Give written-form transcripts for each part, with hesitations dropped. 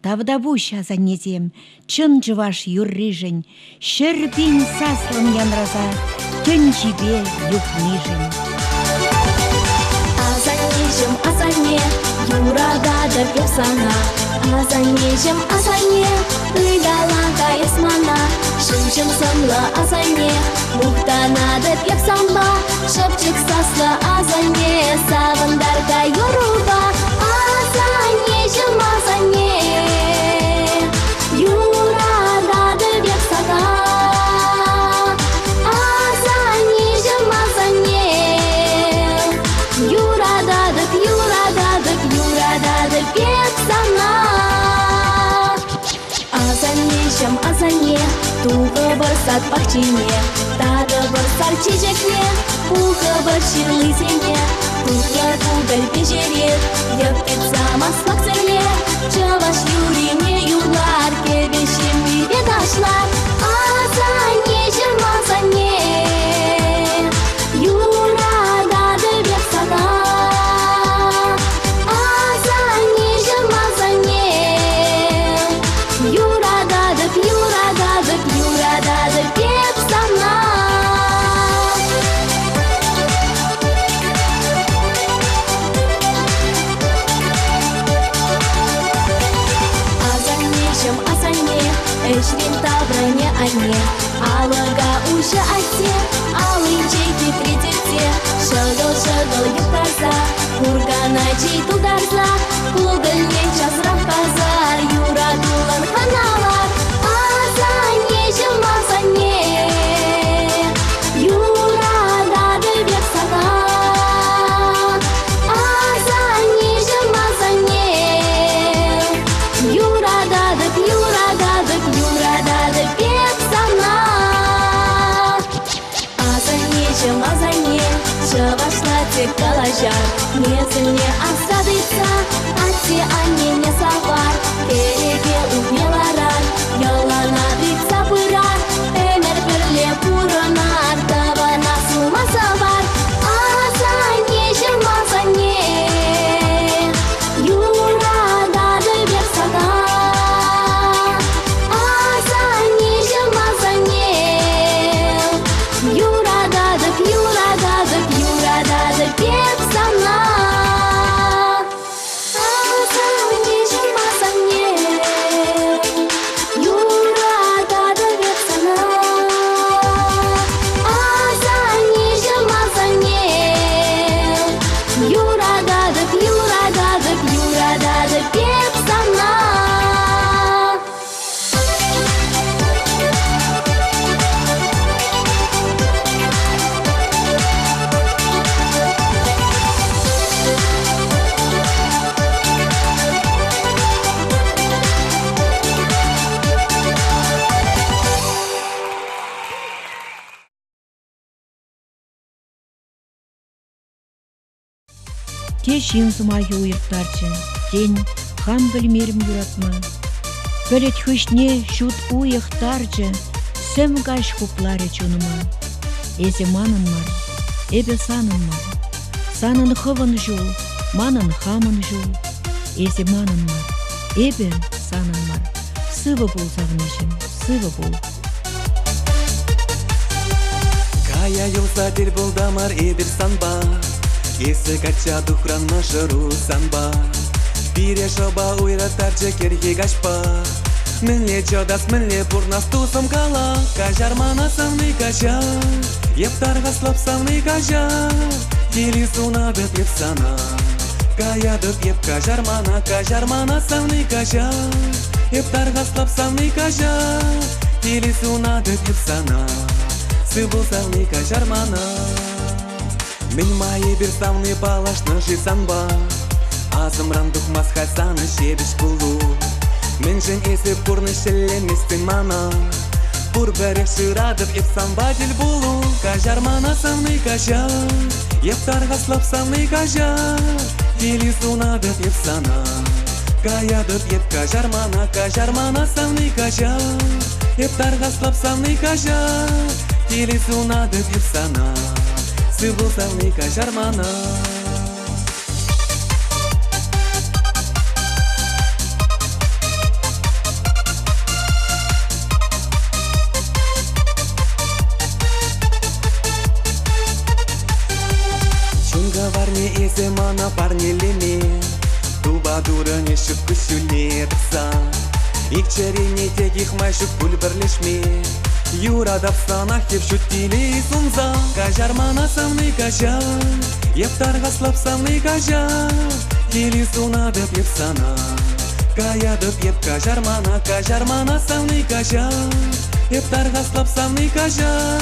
Тавдабуш азанезем, чын жываш юррижень, шерпин саслым янраза, тön жибе юхнижень. Азанежем азане, юрададыр епсана. Азанежем азане, ыдаланка есмана. Шым-шым сымлы азане, мухтанадыр епсамба. Шыпчык саслы азане, савындарга юруба. Азанежем азане, юрададыр епсана. Азанежем азане, юрададыр, юрададыр, юрададыр епсана. Азанежем азане, туғы бір сат бақчине, тады бір сар чечекне, пухы бір ширлы сене, тухлы тугыл пежере, еппет замас факцирле, чаваш юрине юлар, кебешем бире ташлар. Азанежем азане, юрададыр епсана. Азанежем азане, юрададыр, юрададыр, юрададыр епсана. Азанежем азане, эшрин тавране ане, алыга уже атте, алынчейки придерте, шыгыл-шыгыл юптарса, кургана чейтулдарса, кулгылне часрап казар, юрадулан ханалар. Азанежем азане, юрададыр епсана. Азанежем азане, юрададыр, юрададыр, юрададыр епсана. Азанежем азане, чывашна тек калажар, мезілне асадыца, атте анне не савар, кереге умеларар, яланадыца пырар, эмер бірле пурынар, табана сумаса бар. Азанежем азане, юрададыр епсана. Азанежем азане, юрададыр, юрададыр, юрададыр епсана. Азанежем азане, юрададыр епсана. Азанежем азане, юрададыр, юрададыр, юрададыр епсана. Те жинзыма юйықтарчы, ден хам білмерім юратма. Бөлет хүшне шут уйықтарчы, сөм гаш куплары чуныма. Эзе манын мар, эбе санын мар. Санын хывын жул, манын хамын жул. Эзе манын мар, эбе санын мар. Сывы бол сағынышым, сывы бол. Кая юлса дел бол дамар эбір санба. Есі кача духранна жыру санба. Бире жоба уйратар жекерге гашпа. Мілне жодас мілне бурнас тусым кала. Кажар мана сымны кажа, ептарға слап сымны кажа. Тели суна біп епсана. Кая дып еп кажар мана сымны кажа. Ептарға слап сымны кажа. Тели суна біп епсана. Сыбыл сымны кажар мана. Мен майы бір савны балашны жисанба. Азымран духмас хасаны шебіш бұлу. Мен жын есі пұрны шелеместін мана. Бұр бәрі шырадып епсанба дел бұлу. Кажар мана савны кажа, ептарға слап савны кажа. Дели суна біп епсана. Кая дып еп кажар мана савны кажа. Ептарға слап савны кажа. Дели суна біп епсана. Сывыл савны кажар мана. варне эзе мана парнелеме, туба дурыне шүк күшүлне тықса, икчерене тегих майшук пульбірлешме, юрадап санах еп шүттилей сунза. Кажар мана самный кажар, ептарға слап самный кажар, тили сунадып еп сана. Каядып еп кажар мана самный кажар, ептарға слап самный кажар,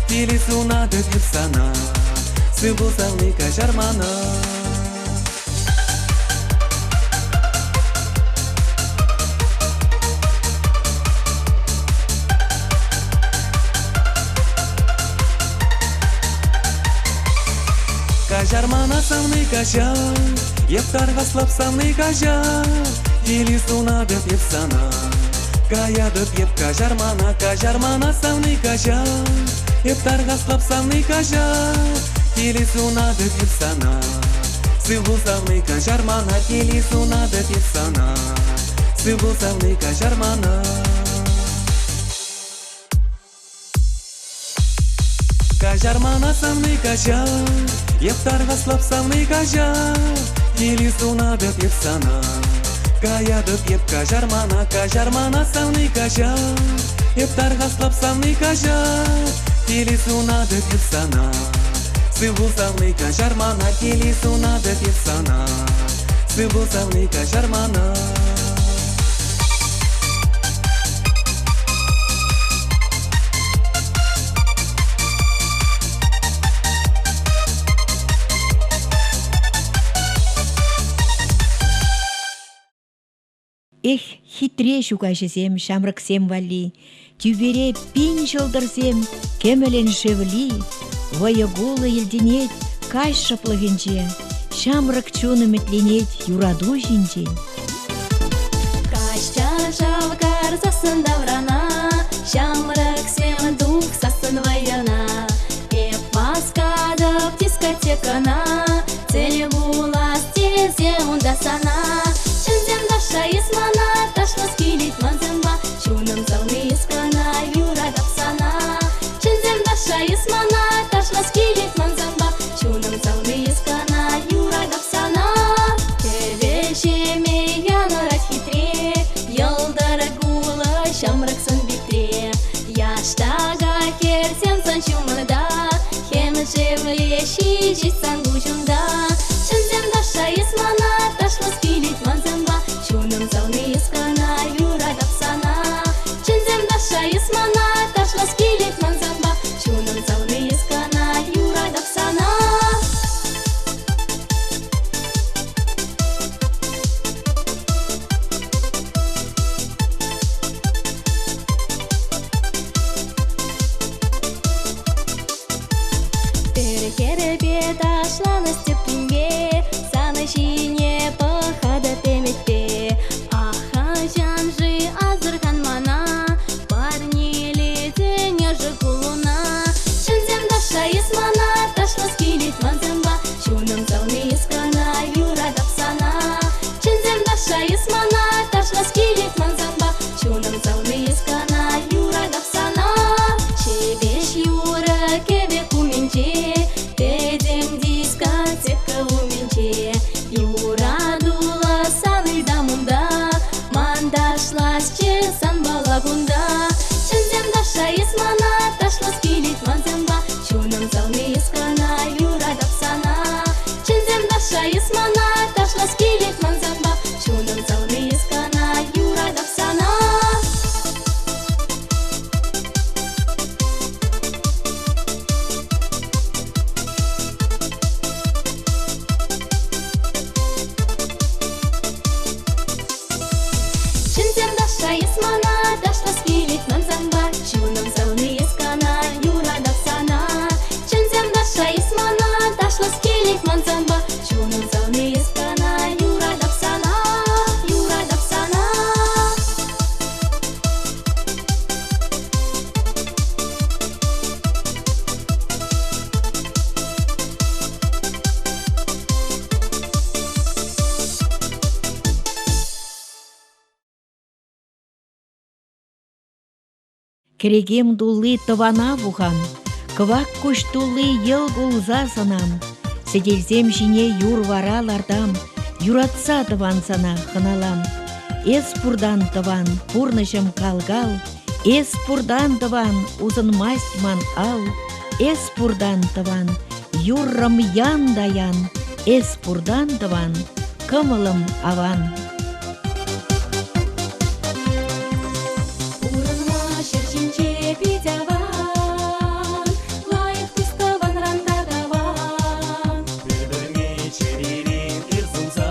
тили сунадып еп сана. Сыбыл самный кажар мана. Кажар мана самный кажар, ептарға слап самный кажар, тили сунадып еп сана. Каядып еп кажар мана самный кажар, ептарға слап самный кажар, тили сунадып еп сана. Сыбыл самный кажар мана, тили сунадып еп сана. Сыбыл самный кажар мана. Кажар мана самный кажар, ептарға слап самный кажар, тили сунадып еп сана. Каядып еп кажар мана самный кажар, ептарға слап самный кажар, тили сунадып еп сана. Сыбыл самный кажар мана, тили сунадып еп сана. Сыбыл самный кажар мана. Эх, хитре шугашызем, шамрыксем вали, тюбере пин жылдырсем, кемелен шевли, ваягулы елденет, каш шаплыгенче, шамрык чуныметленет, юраду жинче. Кашча шавкар засын даврана, шамрыксем дух засын ваяна. Эп маскадып дискотекана, цели булас тезе ундасана. Чынзем даша исмана, ташлас килит манземба, чуным залны искана, юрадап сана. Чынзем даша исмана, ташлас килит манземба, чуным залны искана, юрадап сана. Кевешеме янырать хитре, йылдыр гулы шамрыксын битре. Яштага керсем сан чумыда, хем жевле шижит сан гучунда. Чынзем даша исмана, ташлас килит манземба, чуным залны искана, юрадап сана. Чынзем даша исмана, ташлас килит манземба, чуным залны искана, юрадап сана. Перехеребе ташланы стептинге, саны жине пахада теметпе. Аха жанжи азырган мана, парнили дене жигулуна. Чынзем даша исмана, ташлас килит манземба, чуным залны искана, юрадап сана. Чынзем даша исмана, ташлас килит манземба, чуным залны искана, юрадап сана. Чебеш юра кебе куменче, педем дискотека уменче. Юрадула саны дамунда, мандашлас чесан балагунда. Чынзем даша исмана, ташлас килит манземба, чуным залны искана, юрадап сана. Чынзем даша исмана, ташлас килит манземба, чуным залны искана, юрадап сана. Чынзем даша исмана, ташлас килит манземба, чуным залны искана, юрадап сана. Чынзем даша исмана, ташлас килит манземба, чуным залны искана, юрадап сана, юрадап сана. Керегем дулы тывана вухан, квак куш тулы йыл гулза санам, седелзем жине юр варалардам, юратса тыван сана хыналан. Эс пурдан тыван пурнышым калгал, эс пурдан тыван узын мастьман ал, эс пурдан тыван юррым ян даян, эс пурдан тыван кымылым аван. Урынма шершинче пидяван, лайық тұставан рандадаван. Бір-біріне черерен ырзынса,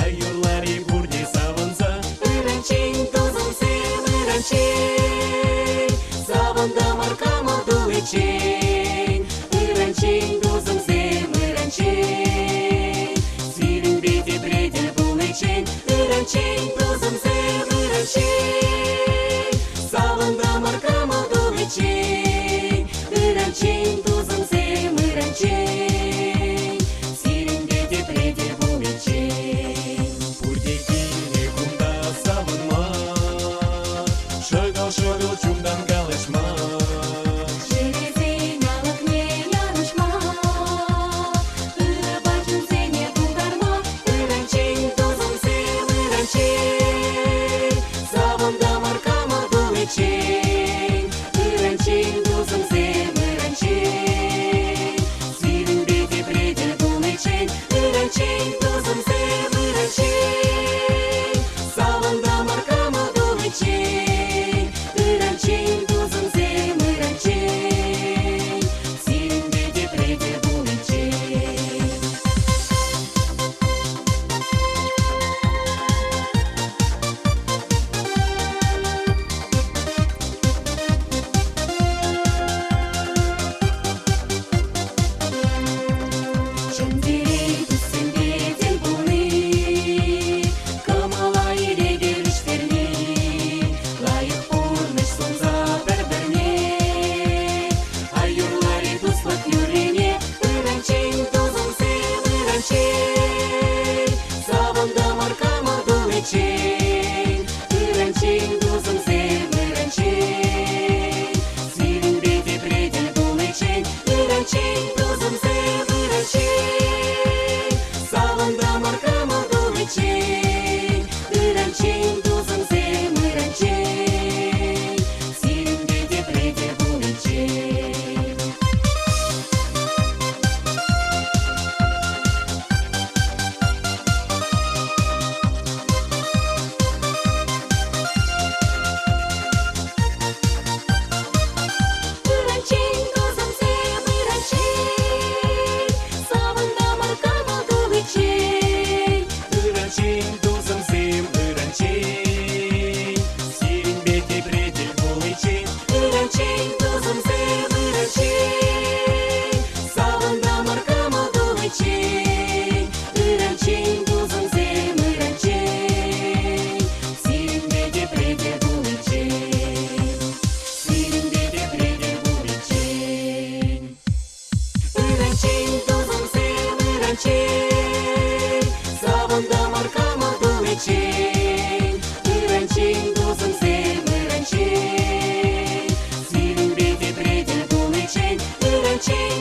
айырлары бұрде савынса. Ыранчен тозымсем, ыранчен, савында маркама дуечен. Ыранчен тозымсем, ыранчен, сирин беде бреде булечен. Ыранчен тозымсем, ыранчен, савында маркама дуечен. Ыранчен тозымсем, ыранчен, сирин беде бреде булечен. Пурдекине кумда савынма, шыгал-шыгал чумдан галышма. Жерезен алықне янышма, ырабачын сене бұлдарма. Ыранчен тозымсем, ыранчен, савында маркама дуечен. Ыранчен тозымсем, ыранчен, сирин беде бреде булечен. Ыранчен тозымсем, ыранчен, савында маркама дуечен. Ыранчен тозымсем, ыранчен, сирин беде бреде булечен. Шындерей түссен беден бұны, кымала ерегеліштеріне, лайық бұрныш сонза бір-біріне, айырлары туслық юрене. Ыранчен тозымсем, ыранчен, савында маркама дуечен. Ыранчен тозымсем, ыранчен, сирин беде бреде булечен. Ыранчен тозымсем, ыранчен, савында маркама дуечен. Ыранчен тозымсем, ыранчен, сирин беде бреде булечен. Ыранчен тозымсем, ыранчен, савында маркама дуечен. Ыранчен тозымсем, ыранчен, сирин беде бреде булечен. Ыранчен тозымсем, ыранчен, савында маркама дуечен. Ыранчен тозымсем, ыранчен, сирин беде бреде булечен. Сирин беде бреде булечен. Ыранчен тозымсем, ыранчен, савында маркама дуечен. Ыранчен тозымсем, ыранчен, сирин беде бреде булечен. Ыранчен